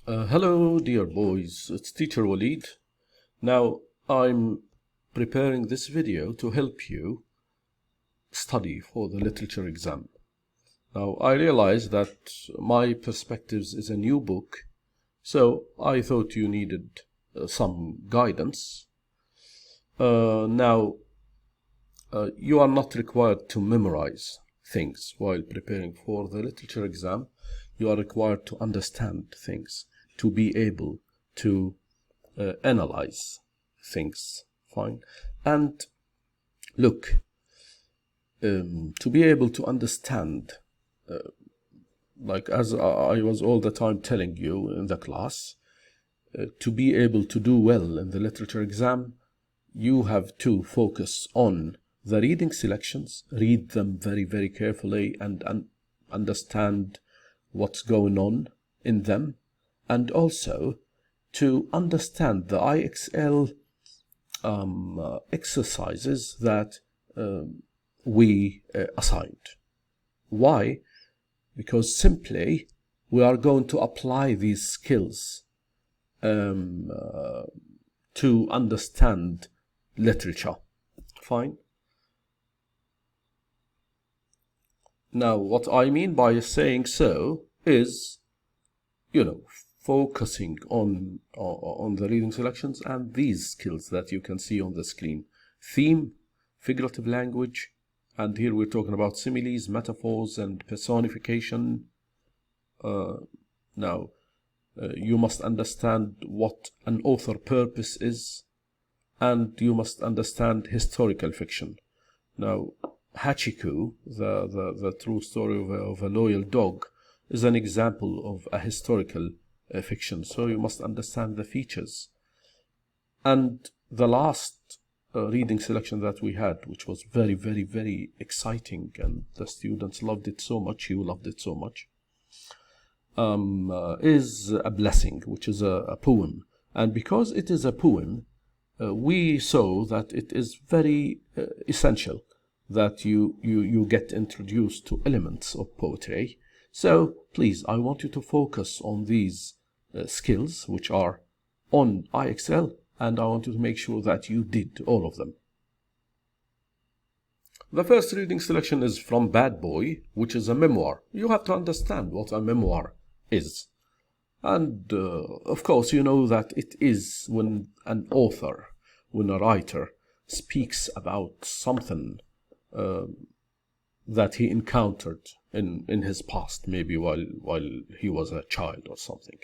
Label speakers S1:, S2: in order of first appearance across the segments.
S1: Hello, dear boys. It's Teacher Walid. Now, I'm preparing this video to help you study for the literature exam. Now, I realize that My Perspectives is a new book, so I thought you needed some guidance. Now, you are not required to memorize things while preparing for the literature exam. You are required to understand things, to be able to analyze things. Fine. And look, to be able to understand, like as I was all the time telling you in the class, to be able to do well in the literature exam, you have to focus on the reading selections, read them very, very carefully and understand what's going on in them, and also to understand the IXL exercises that we assigned. Why? Because simply we are going to apply these skills to understand literature. Fine. Now, what I mean by saying so is, focusing on the reading selections and these skills that you can see on the screen. Theme, figurative language, and here we're talking about similes, metaphors, and personification. Now, you must understand what an author purpose is, and you must understand historical fiction. Now, Hachiku, the true story of a loyal dog, is an example of a historical fiction, so you must understand the features. And the last reading selection that we had, which was very, very, very exciting, and the students loved it so much, you loved it so much, is A Blessing, which is a poem. And because it is a poem, we saw that it is very essential that you get introduced to elements of poetry. So please, I want you to focus on these skills which are on IXL, and I want you to make sure that you did all of them. The first reading selection is from Bad Boy, which is a memoir. You have to understand what a memoir is. And of course, you know that it is when an author, when a writer speaks about something that he encountered in his past, maybe while he was a child or something.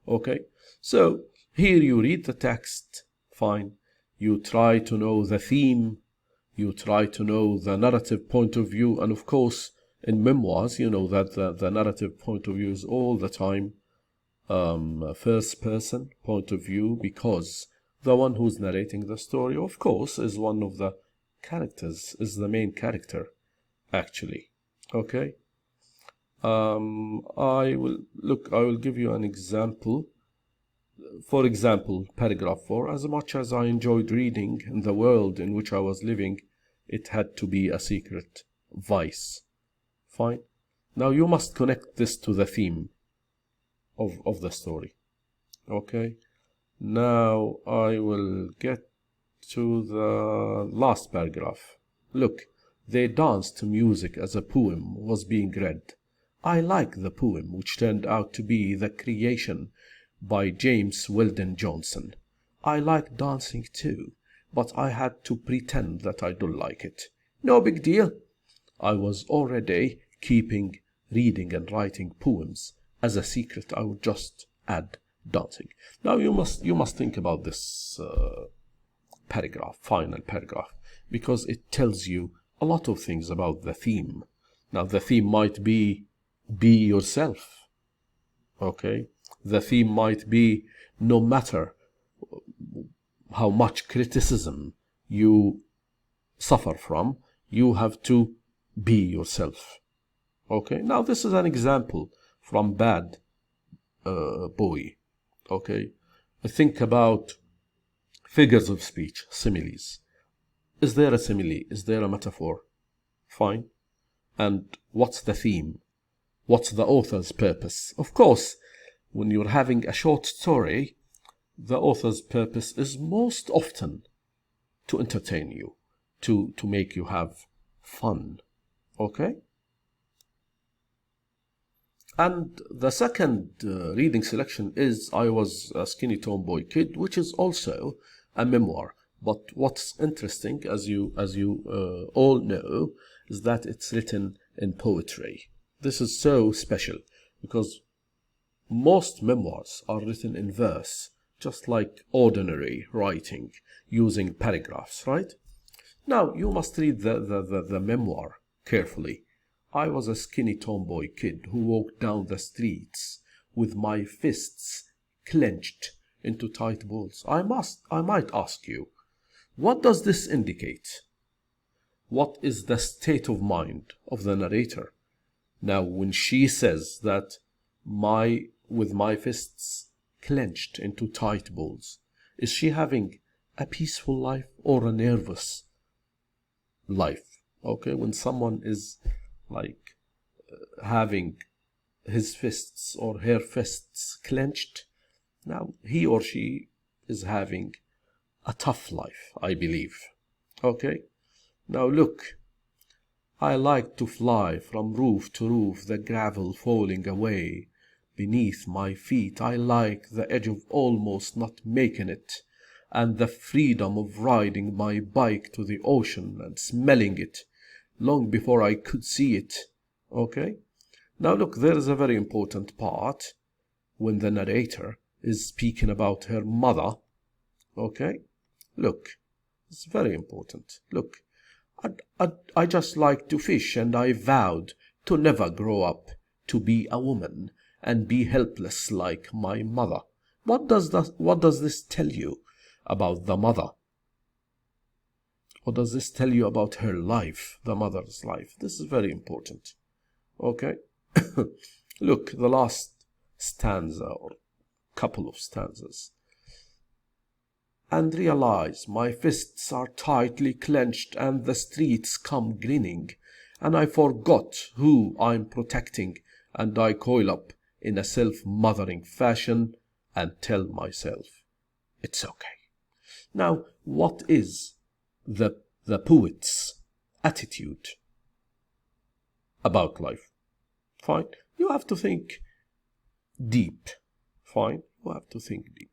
S1: Okay, so here you read the text, fine. You try to know the theme, you try to know the narrative point of view, and of course, in memoirs, you know that the narrative point of view is all the time first person point of view, because the one who's narrating the story, of course, is one of the characters, is the main character, actually. Okay. I will give you an example. For example, paragraph 4, as much as I enjoyed reading, in the world in which I was living, it had to be a secret vice. Fine. Now you must connect this to the theme of the story. Okay. Now I will get to the last paragraph. Look, they danced to music as a poem was being read. I like the poem, which turned out to be the creation by James Weldon Johnson. I like dancing too, but I had to pretend that I don't like it. No big deal. I was already keeping reading and writing poems as a secret. I would just add dancing. Now you must think about this paragraph, final paragraph, because it tells you a lot of things about the theme. Now the theme might be yourself. Okay, the theme might be, no matter how much criticism you suffer from, you have to be yourself. Okay, now this is an example from Bad Boy. Okay, think about figures of speech, similes. Is there a simile? Is there a metaphor? Fine. And what's the theme? What's the author's purpose? Of course, when you're having a short story, the author's purpose is most often to entertain you, to make you have fun. Okay? And the second reading selection is I Was a Skinny Tomboy Kid, which is also a memoir. But what's interesting, as you all know, is that it's written in poetry. This is so special because most memoirs are written in verse, just like ordinary writing, using paragraphs, right? Now, you must read the memoir carefully. I was a skinny tomboy kid who walked down the streets with my fists clenched into tight balls. I might ask you, what does this indicate? What is the state of mind of the narrator? Now, when she says that with my fists clenched into tight balls, is she having a peaceful life or a nervous life? Okay, when someone is like having his fists or her fists clenched, now he or she is having a tough life, I believe. Okay, now look, I like to fly from roof to roof, the gravel falling away beneath my feet. I like the edge of almost not making it, and the freedom of riding my bike to the ocean and smelling it long before I could see it. Okay? Now look, there is a very important part when the narrator is speaking about her mother. Okay? Look, it's very important. Look, I just like to fish, and I vowed to never grow up to be a woman and be helpless like my mother. What does this tell you about the mother? What does this tell you about her life, the mother's life? This is very important. Okay? Look, the last stanza or couple of stanzas. And realize my fists are tightly clenched and the streets come grinning, and I forgot who I'm protecting, and I coil up in a self-mothering fashion and tell myself it's okay. Now, what is the poet's attitude about life? Fine. You have to think deep. Fine. You have to think deep.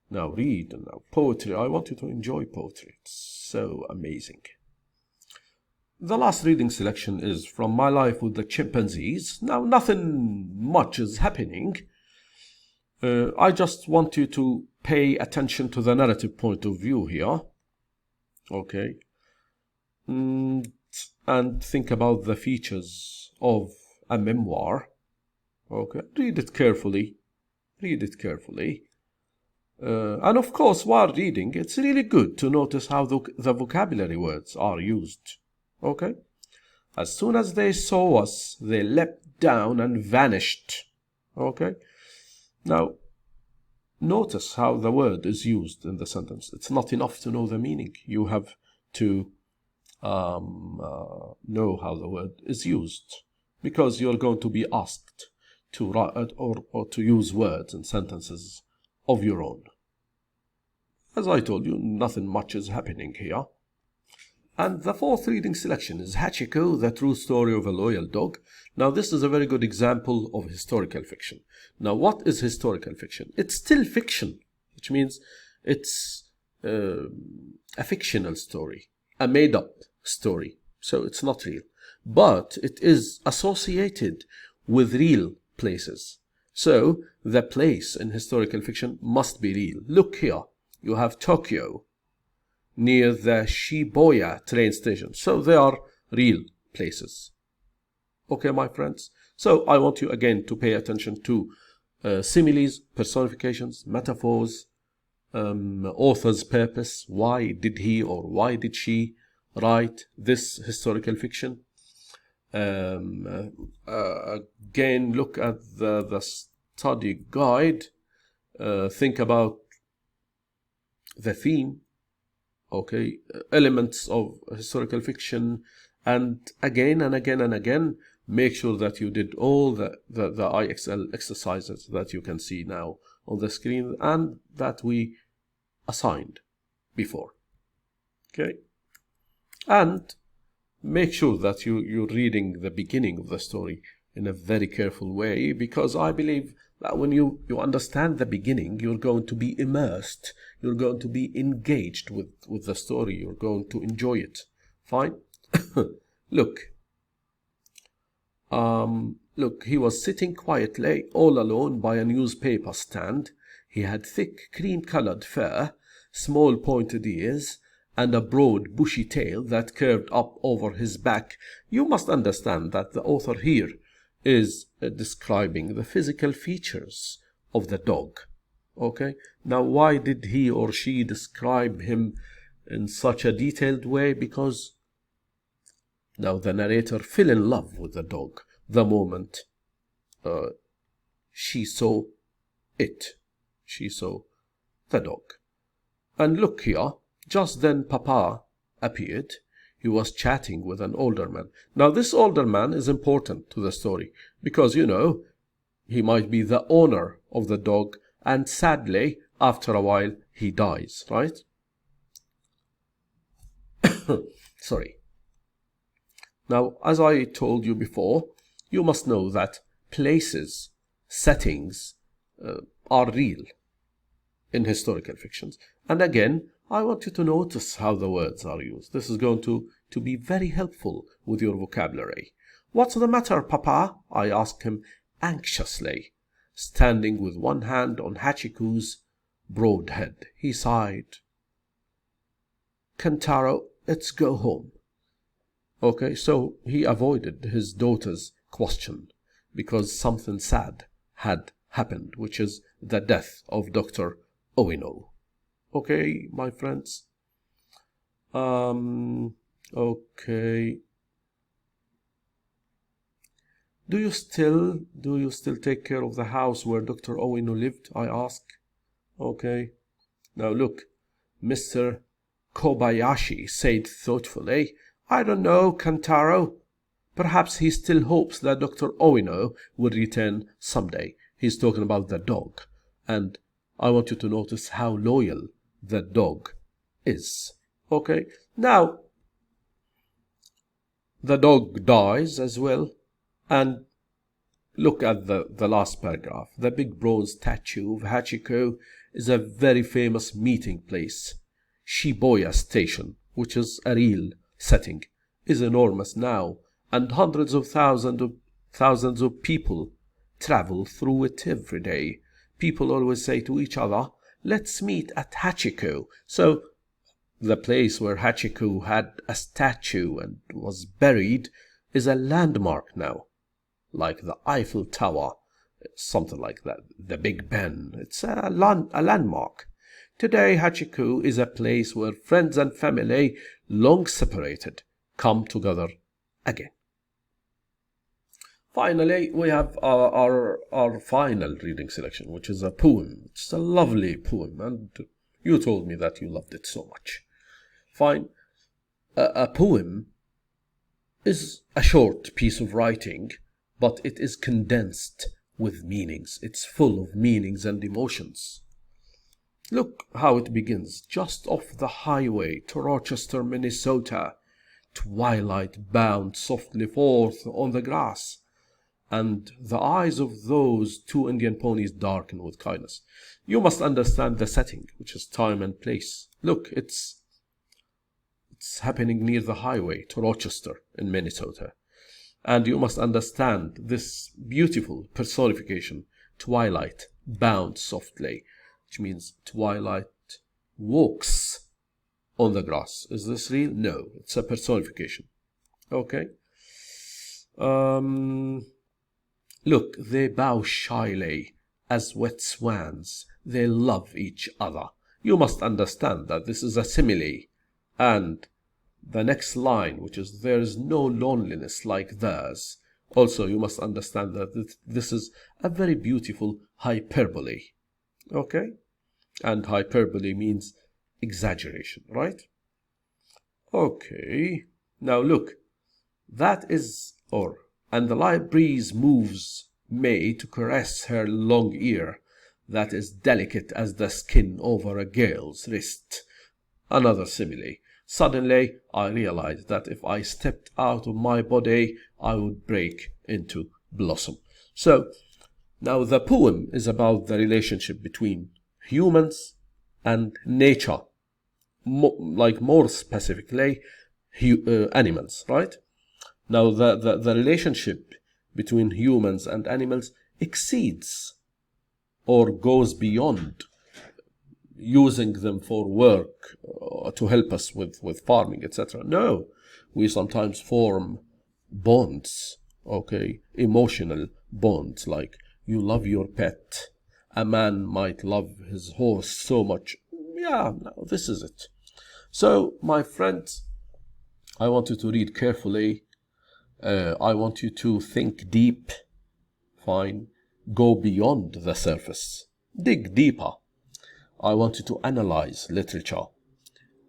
S1: Now read, and now poetry. I want you to enjoy poetry. It's so amazing. The last reading selection is from My Life with the Chimpanzees. Now nothing much is happening. I just want you to pay attention to the narrative point of view here. Okay. And think about the features of a memoir. Okay. Read it carefully. Read it carefully. And of course, while reading, it's really good to notice how the vocabulary words are used. Okay? As soon as they saw us, they leapt down and vanished. Okay? Now, notice how the word is used in the sentence. It's not enough to know the meaning. You have to know how the word is used, because you're going to be asked to write or to use words and sentences of your own. As I told you, nothing much is happening here. And the fourth reading selection is Hachiko, The True Story of a Loyal Dog. Now, this is a very good example of historical fiction. Now, what is historical fiction? It's still fiction, which means it's a fictional story, a made-up story. So it's not real. But it is associated with real places. So the place in historical fiction must be real. Look here. You have Tokyo near the Shibuya train station. So they are real places. Okay, my friends? So I want you again to pay attention to similes, personifications, metaphors, author's purpose. Why did he or why did she write this historical fiction? Again, look at the study guide. Think about the theme, okay, elements of historical fiction, and again and again and again, make sure that you did all the IXL exercises that you can see now on the screen and that we assigned before. Okay, and make sure that you're reading the beginning of the story in a very careful way, because I believe that when you understand the beginning, you're going to be immersed, you're going to be engaged with the story, you're going to enjoy it. Fine. Look, he was sitting quietly all alone by a newspaper stand. He had thick cream-colored fur, small pointed ears, and a broad bushy tail that curved up over his back. You must understand that the author here is describing the physical features of the dog. Okay, now why did he or she describe him in such a detailed way? Because now the narrator fell in love with the dog the moment she saw it. She saw the dog. And look here, just then Papa appeared. He was chatting with an older man. Now this older man is important to the story because, you know, he might be the owner of the dog, and sadly, after a while, he dies, right? Sorry. Now, as I told you before, you must know that places, settings are real in historical fictions. And again, I want you to notice how the words are used. This is going to be very helpful with your vocabulary. What's the matter, Papa? I asked him anxiously, standing with one hand on Hachiku's broad head. He sighed. Kentaro, let's go home. Okay, so he avoided his daughter's question because something sad had happened, which is the death of Dr. Owino. Okay, my friends. Okay. Do you still take care of the house where Dr. Owino lived? I asked. Okay. Now look, Mr. Kobayashi said thoughtfully, I don't know, Kantaro. Perhaps he still hopes that Dr. Owino will return someday. He's talking about the dog. And I want you to notice how loyal the dog is. Okay, now the dog dies as well, and look at the last paragraph. The big bronze statue of Hachiko is a very famous meeting place. Shibuya Station, which is a real setting, is enormous now, and hundreds of thousands of people travel through it every day. People always say to each other, let's meet at Hachiko. So the place where Hachiko had a statue and was buried is a landmark now, like the Eiffel Tower, something like that, the Big Ben. It's a landmark. Today, Hachiko is a place where friends and family, long separated, come together again. Finally, we have our final reading selection, which is a poem. It's a lovely poem, and you told me that you loved it so much. Fine. A poem is a short piece of writing, but it is condensed with meanings. It's full of meanings and emotions. Look how it begins. Just off the highway to Rochester, Minnesota, twilight bound softly forth on the grass, and the eyes of those two Indian ponies darken with kindness. You must understand the setting, which is time and place. Look, it's happening near the highway to Rochester in Minnesota. And you must understand this beautiful personification, twilight bound softly, which means twilight walks on the grass. Is this real? No, it's a personification. Okay. Look, they bow shyly as wet swans. They love each other. You must understand that this is a simile. And the next line, which is, there is no loneliness like theirs. Also, you must understand that this is a very beautiful hyperbole. Okay? And hyperbole means exaggeration, right? Okay. Now look, that is, or and the light breeze moves May to caress her long ear that is delicate as the skin over a girl's wrist. Another simile. Suddenly, I realized that if I stepped out of my body, I would break into blossom. So, now the poem is about the relationship between humans and nature, more specifically, animals, right? Now, the relationship between humans and animals exceeds or goes beyond using them for work to help us with farming, etc. No, we sometimes form bonds, okay, emotional bonds, like you love your pet. A man might love his horse so much. Yeah, no, this is it. So, my friends, I want you to read carefully. I want you to think deep. Fine. Go beyond the surface. Dig deeper. I want you to analyze literature.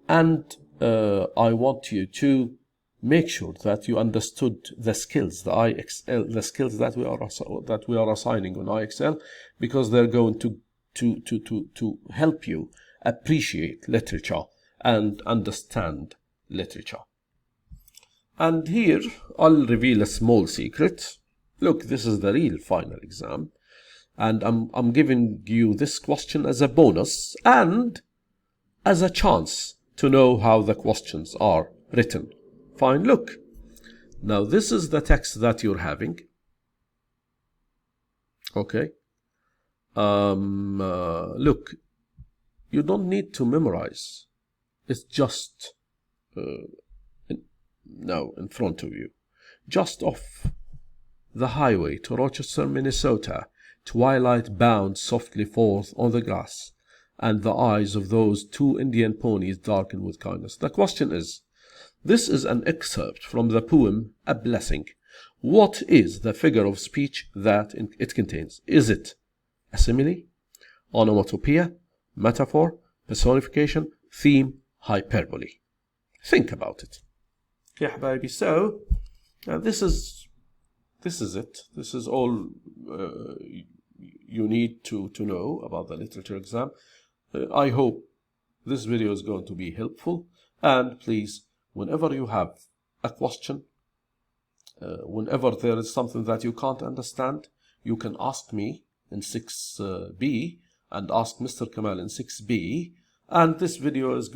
S1: And I want you to make sure that you understood the skills, the skills that we are assigning on IXL, because they're going to help you appreciate literature and understand literature. And here I'll reveal a small secret. Look, this is the real final exam, and I'm giving you this question as a bonus and as a chance to know how the questions are written. Fine, look. Now this is the text that you're having. Okay. Look, you don't need to memorize. It's just now in front of you. Just off the highway to Rochester, Minnesota, twilight bound softly forth on the grass, and the eyes of those two Indian ponies darkened with kindness. The question is, this is an excerpt from the poem A Blessing. What is the figure of speech that it contains? Is it a simile, onomatopoeia, metaphor, personification, theme, hyperbole? Think about it. Yeah, baby. So, this is it. This is all you need to know about the literature exam. I hope this video is going to be helpful. And please, whenever you have a question, whenever there is something that you can't understand, you can ask me in 6B and ask Mr. Kamal in 6B. And this video is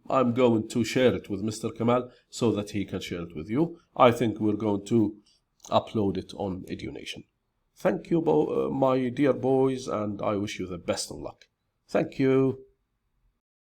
S1: I'm going to share it with Mr. Kamal so that he can share it with you. I think we're going to upload it on EduNation. Thank you, my dear boys, and I wish you the best of luck. Thank you.